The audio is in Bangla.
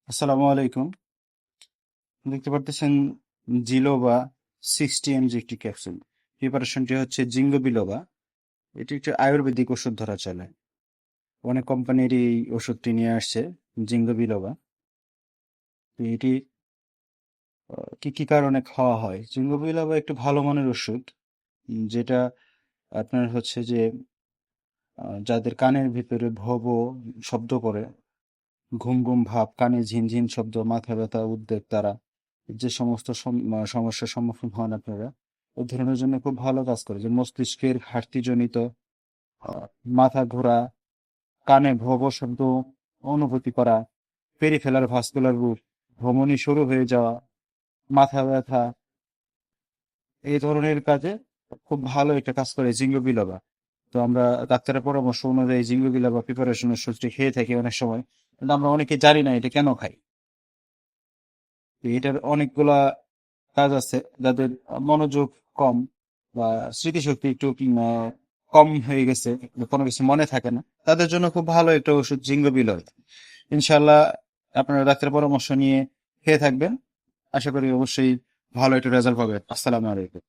আসসালামু আলাইকুম। দেখতে পারতেছেন জিলোবা 60 mg একটি ক্যাপসুল। প্রিপারেশনটি হচ্ছে জিঙ্গো বিলোবা। এটি একটি আয়ুর্বেদিক ওষুধ ধরা চলে। অনেক কোম্পানির এই ওষুধটি নিয়ে আসছে জিঙ্গো বিলোবা। তো এটি কি কি কারণে খাওয়া হয়? জিঙ্গো বিলোবা একটু ভালো মানের ওষুধ, যেটা আপনার হচ্ছে যে যাদের কানের ভিতরে ভো ভো শব্দ করে, ঘুম ঘুম ভাব, কানে ঝিনঝিন শব্দ, মাথা ব্যথা, উদ্বেগ, তারা যে সমস্ত সমস্যার সম্মুখীন হন আপনারা, ওই ধরনের জন্য খুব ভালো কাজ করে। যে মস্তিষ্কের ঘাটতিজনিত আহ, মাথা ঘোরা, কানে ভো ভো শব্দ অনুভূতি করা, পেরিফেরাল ভাস্কুলার রোগ, ধমনী শুরু হয়ে যাওয়া, মাথা ব্যথা, এই ধরনের কাজে খুব ভালো একটা কাজ করে জিঙ্গো বিলোবা। তো আমরা ডাক্তারের পরামর্শ অনুযায়ী জিঙ্গো বিলোবা প্রিপারেশনের ওষুধটি খেয়ে থাকি অনেক সময়, কিন্তু আমরা অনেকে জানি না এটা কেন খাই। তো এটার অনেকগুলা কাজ আছে। যাদের মনোযোগ কম বা স্মৃতিশক্তি একটু কম হয়ে গেছে, কোনো কিছু মনে থাকে না, তাদের জন্য খুব ভালো একটা ওষুধ জিঙ্গো বিলয়। ইনশাল্লাহ আপনারা ডাক্তারের পরামর্শ নিয়ে খেয়ে থাকবেন। আশা করি অবশ্যই ভালো একটা রেজাল্ট পাবেন। আসসালামু আলাইকুম।